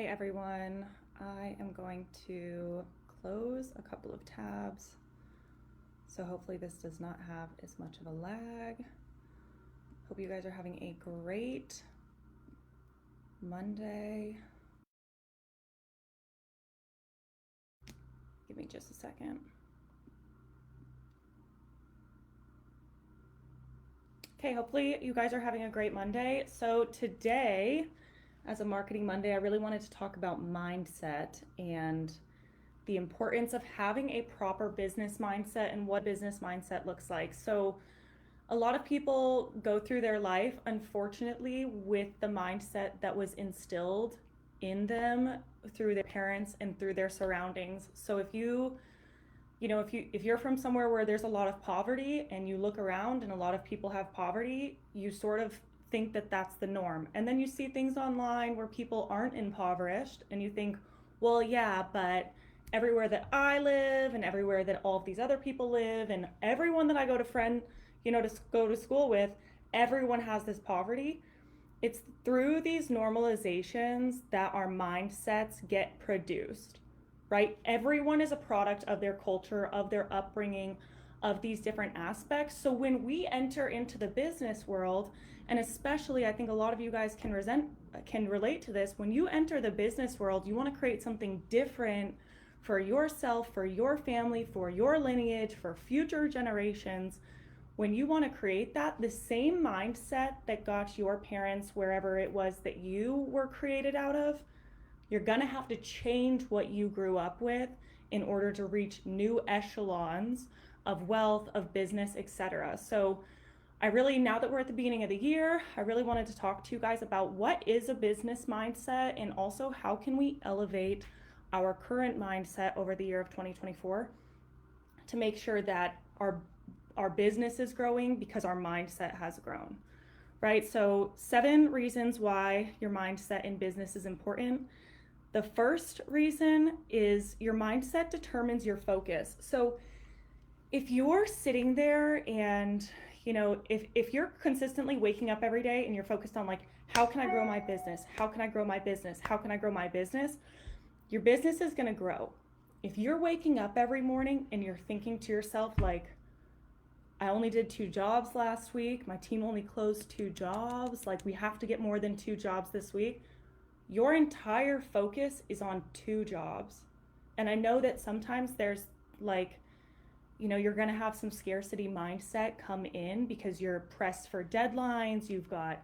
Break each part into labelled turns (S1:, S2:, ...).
S1: everyone. I am going to close a couple of tabs, so hopefully this does not have as much of a lag. Hope you guys are having a great Monday. Give me just a second. Okay, hopefully you guys are having a great Monday. So today, as a Marketing Monday, I really wanted to talk about mindset and the importance of having a proper business mindset and what business mindset looks like. So a lot of people go through their life, unfortunately, with the mindset that was instilled in them through their parents and through their surroundings. So if you're from somewhere where there's a lot of poverty and you look around and a lot of people have poverty, you sort of think that that's the norm. And then you see things online where people aren't impoverished and you think, well, yeah, but everywhere that I live and everywhere that all of these other people live and everyone that I go to school with, everyone has this poverty. It's through these normalizations that our mindsets get produced, right? Everyone is a product of their culture, of their upbringing, of these different aspects. So when we enter into the business world, and especially I think a lot of you guys can relate to this, when you enter the business world, you want to create something different for yourself, for your family, for your lineage, for future generations. When you want to create that, the same mindset that got your parents wherever it was that you were created out of, you're going to have to change what you grew up with in order to reach new echelons of wealth, of business, etc. So now that we're at the beginning of the year, I really wanted to talk to you guys about what is a business mindset and also how can we elevate our current mindset over the year of 2024 to make sure that our business is growing because our mindset has grown, right? So 7 reasons why your mindset in business is important. The first reason is your mindset determines your focus. So if you're sitting there and if you're consistently waking up every day and you're focused on like, how can I grow my business? How can I grow my business? How can I grow my business? Your business is going to grow. If you're waking up every morning and you're thinking to yourself like, I only did 2 jobs last week, my team only closed 2 jobs, like we have to get more than 2 jobs this week, your entire focus is on 2 jobs. And I know that sometimes there's you're going to have some scarcity mindset come in because you're pressed for deadlines, you've got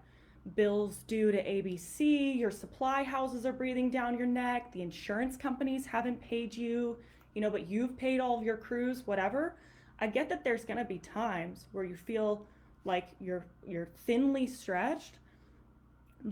S1: bills due to ABC, your supply houses are breathing down your neck, the insurance companies haven't paid you, but you've paid all of your crews, whatever. I get that there's going to be times where you feel like you're thinly stretched,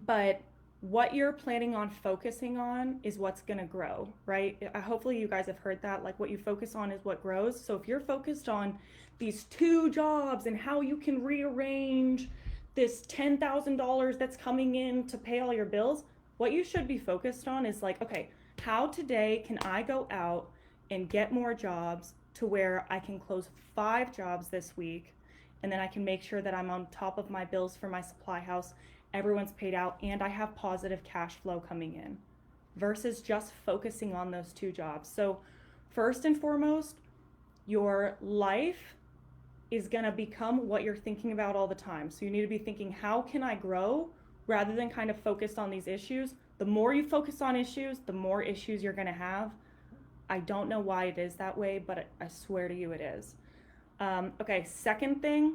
S1: but what you're planning on focusing on is what's going to grow, right? Hopefully you guys have heard that, like what you focus on is what grows. So if you're focused on these 2 jobs and how you can rearrange this $10,000 that's coming in to pay all your bills, what you should be focused on is like, okay, how today can I go out and get more jobs to where I can close 5 jobs this week, and then I can make sure that I'm on top of my bills for my supply house, everyone's paid out, and I have positive cash flow coming in, versus just focusing on those 2 jobs. So first and foremost, your life is going to become what you're thinking about all the time. So you need to be thinking, how can I grow, rather than kind of focused on these issues. The more you focus on issues, the more issues you're going to have. I don't know why it is that way, but I swear to you it is. Okay, second thing,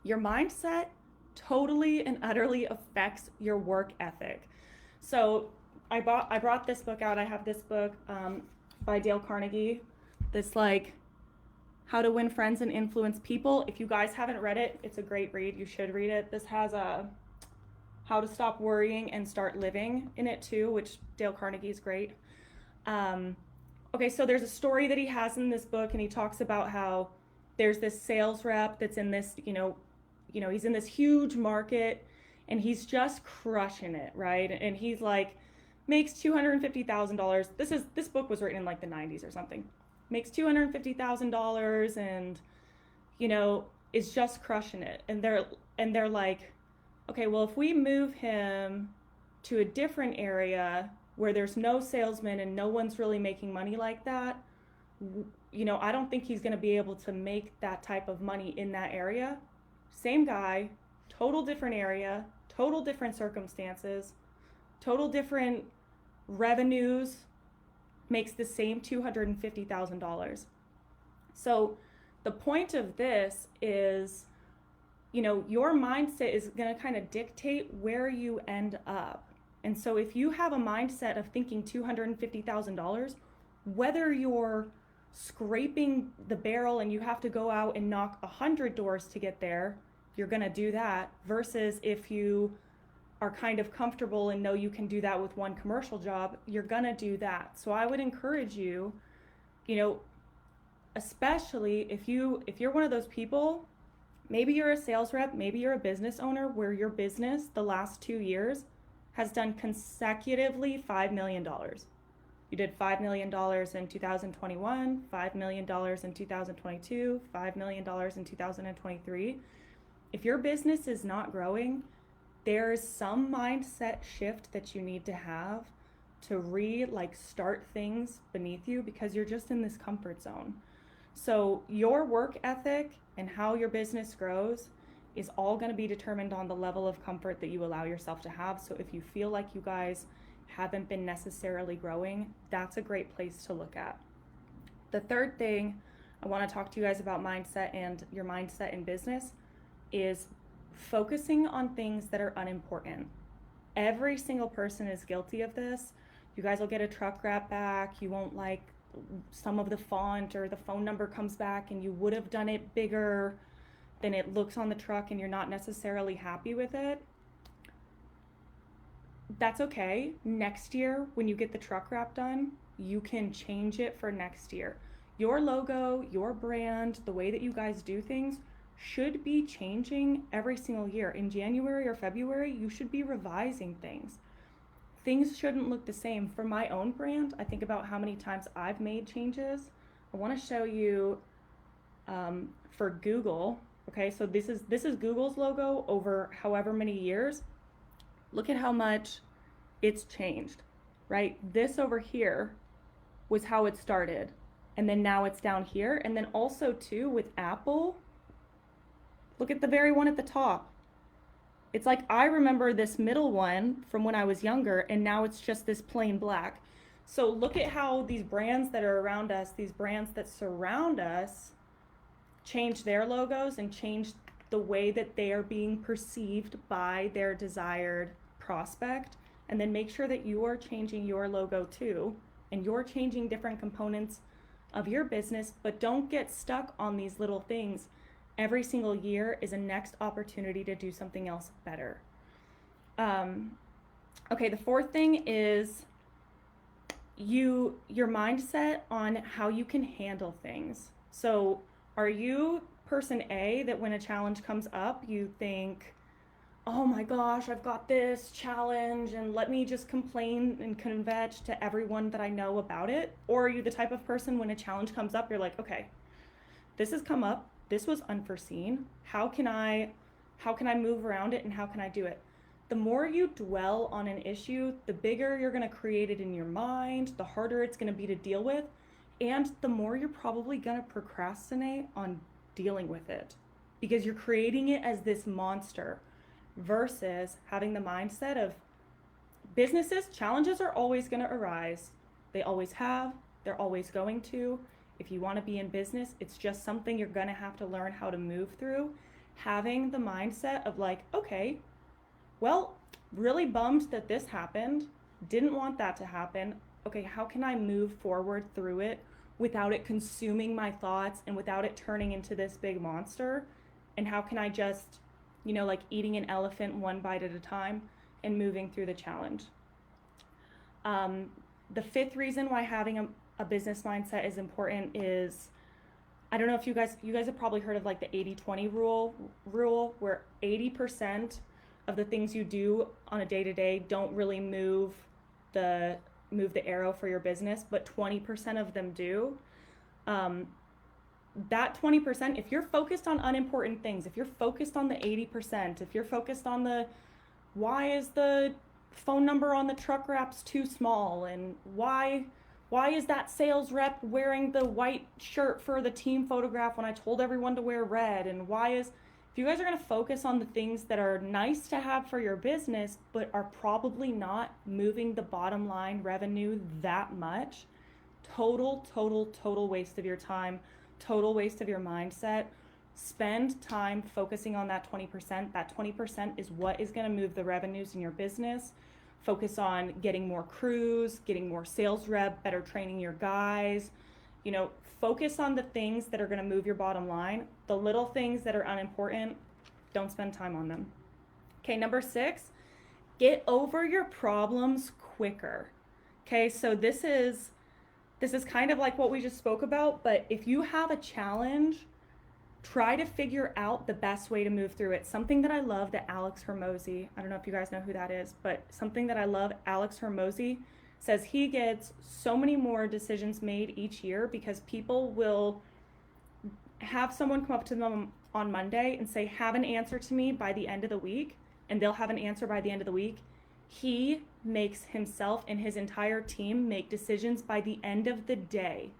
S1: your mindset totally and utterly affects your work ethic. So I brought this book out. I have this book by Dale Carnegie, this like How to Win Friends and Influence People. If you guys haven't read it, it's a great read. You should read it. This has a How to Stop Worrying and Start Living in it too, which Dale Carnegie is great. Okay, so there's a story that he has in this book, and he talks about how there's this sales rep that's in this, he's in this huge market, and he's just crushing it, right? And he's like, makes $250,000. This book was written in like the 90s or something. Makes $250,000, and is just crushing it. And they're like, okay, well, if we move him to a different area, where there's no salesman and no one's really making money like that, I don't think he's going to be able to make that type of money in that area. Same guy, total different area, total different circumstances, total different revenues, makes the same $250,000. So the point of this is, your mindset is going to kind of dictate where you end up. And so if you have a mindset of thinking $250,000, whether you're scraping the barrel and you have to go out and knock 100 doors to get there, you're going to do that, versus if you are kind of comfortable and know you can do that with one commercial job, you're going to do that. So I would encourage you, especially if you're one of those people, maybe you're a sales rep, maybe you're a business owner where your business the last 2 years has done consecutively $5 million. You did $5 million in 2021, $5 million in 2022, $5 million in 2023. If your business is not growing, there's some mindset shift that you need to have to start things beneath you, because you're just in this comfort zone. So your work ethic and how your business grows is all going to be determined on the level of comfort that you allow yourself to have. So if you feel like you guys haven't been necessarily growing, that's a great place to look at. The third thing I want to talk to you guys about mindset and your mindset in business is focusing on things that are unimportant. Every single person is guilty of this. You guys will get a truck wrap back. You won't like some of the font, or the phone number comes back and you would have done it bigger than it looks on the truck and you're not necessarily happy with it. That's okay. Next year, when you get the truck wrap done, you can change it for next year. Your logo, your brand, the way that you guys do things should be changing every single year. In January or February, you should be revising things. Things shouldn't look the same. For my own brand, I think about how many times I've made changes. I want to show you for Google. Okay, so this is Google's logo over however many years. Look at how much it's changed, right? This over here was how it started, and then now it's down here. And then also too with Apple, look at the very one at the top. It's like, I remember this middle one from when I was younger, and now it's just this plain black. So look at how these brands that are around us, these brands that surround us, change their logos and change the way that they are being perceived by their desired prospect. And then make sure that you are changing your logo too, and you're changing different components of your business, but don't get stuck on these little things. Every single year is a next opportunity to do something else better. Okay, the fourth thing is your mindset on how you can handle things. So are you person A that when a challenge comes up, you think, oh my gosh, I've got this challenge and let me just complain and kvetch to everyone that I know about it? Or are you the type of person when a challenge comes up, you're like, okay, this has come up, this was unforeseen. How can I move around it, and how can I do it? The more you dwell on an issue, the bigger you're going to create it in your mind, the harder it's going to be to deal with, and the more you're probably going to procrastinate on dealing with it, because you're creating it as this monster, versus having the mindset of challenges are always going to arise. They always have, they're always going to. If you want to be in business, it's just something you're going to have to learn how to move through. Having the mindset of like, okay, well, really bummed that this happened, didn't want that to happen. Okay, how can I move forward through it without it consuming my thoughts and without it turning into this big monster? And how can I just, like eating an elephant one bite at a time and moving through the challenge? The fifth reason why having a business mindset is important is, I don't know if you guys have probably heard of like the 80-20 rule, where 80% of the things you do on a day-to-day don't really move the arrow for your business, but 20% of them do. That 20%, if you're focused on unimportant things, if you're focused on the 80%, if you're focused on the, why is the phone number on the truck wrap's too small, and why is that sales rep wearing the white shirt for the team photograph when I told everyone to wear red? And if you guys are going to focus on the things that are nice to have for your business, but are probably not moving the bottom line revenue that much, total waste of your time, total waste of your mindset. Spend time focusing on that 20%. That 20% is what is going to move the revenues in your business. Focus on getting more crews, getting more sales rep, better training your guys. Focus on the things that are going to move your bottom line. The little things that are unimportant, don't spend time on them. Okay, number 6, get over your problems quicker. Okay, so this is kind of like what we just spoke about, but if you have a challenge, try to figure out the best way to move through it. Something that I love that Alex Hormozi, I don't know if you guys know who that is, but something that I love, Alex Hormozi says he gets so many more decisions made each year because people will have someone come up to them on Monday and say, have an answer to me by the end of the week, and they'll have an answer by the end of the week. He makes himself and his entire team make decisions by the end of the day.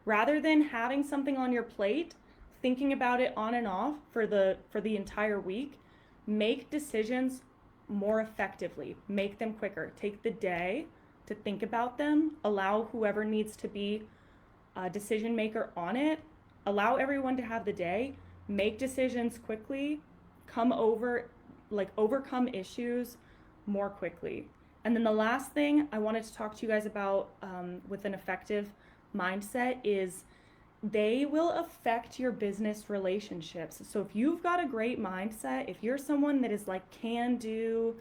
S1: Rather than having something on your plate, thinking about it on and off for the entire week, make decisions more effectively, make them quicker. Take the day to think about them, allow whoever needs to be a decision maker on it, allow everyone to have the day, make decisions quickly, overcome issues more quickly. And then the last thing I wanted to talk to you guys about with an effective mindset is they will affect your business relationships. So if you've got a great mindset, if you're someone that is like can do,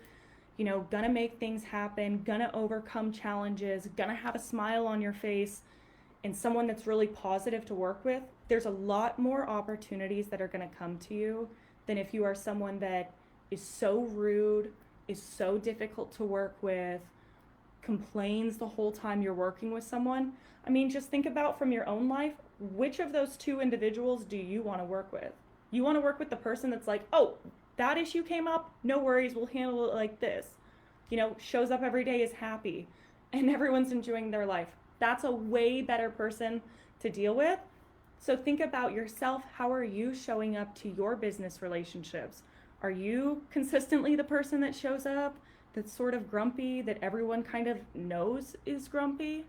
S1: gonna make things happen, gonna overcome challenges, gonna have a smile on your face, and someone that's really positive to work with, there's a lot more opportunities that are gonna come to you than if you are someone that is so rude, is so difficult to work with, complains the whole time you're working with someone. I mean, just think about from your own life, which of those two individuals do you want to work with? You want to work with the person that's like, oh, that issue came up, no worries, we'll handle it like this. Shows up every day, is happy, and everyone's enjoying their life. That's a way better person to deal with. So think about yourself. How are you showing up to your business relationships? Are you consistently the person that shows up, that's sort of grumpy, that everyone kind of knows is grumpy?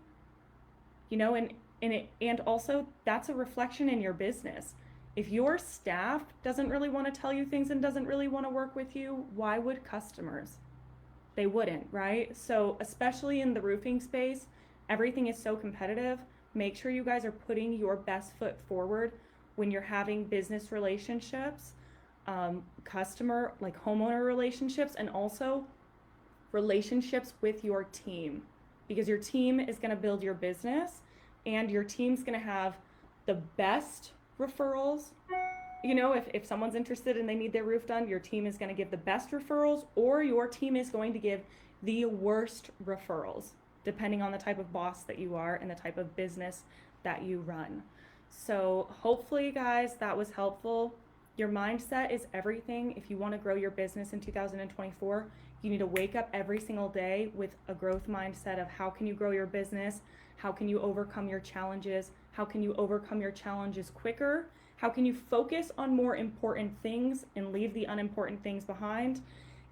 S1: And also that's a reflection in your business. If your staff doesn't really want to tell you things and doesn't really want to work with you, why would customers? They wouldn't, right? So especially in the roofing space, everything is so competitive. Make sure you guys are putting your best foot forward when you're having business relationships, customer, like homeowner relationships, and also relationships with your team, because your team is going to build your business, and your team's going to have the best referrals. If someone's interested and they need their roof done, your team is going to give the best referrals, or your team is going to give the worst referrals, depending on the type of boss that you are and the type of business that you run. So hopefully, guys, that was helpful. Your mindset is everything. If you want to grow your business in 2024, you need to wake up every single day with a growth mindset of how can you grow your business? How can you overcome your challenges? How can you overcome your challenges quicker? How can you focus on more important things and leave the unimportant things behind?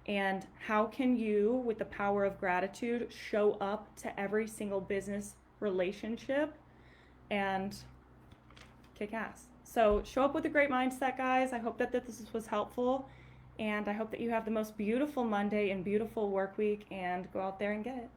S1: And how can you, with the power of gratitude, show up to every single business relationship and kick ass? So show up with a great mindset, guys. I hope that this was helpful, and I hope that you have the most beautiful Monday and beautiful work week, and go out there and get it.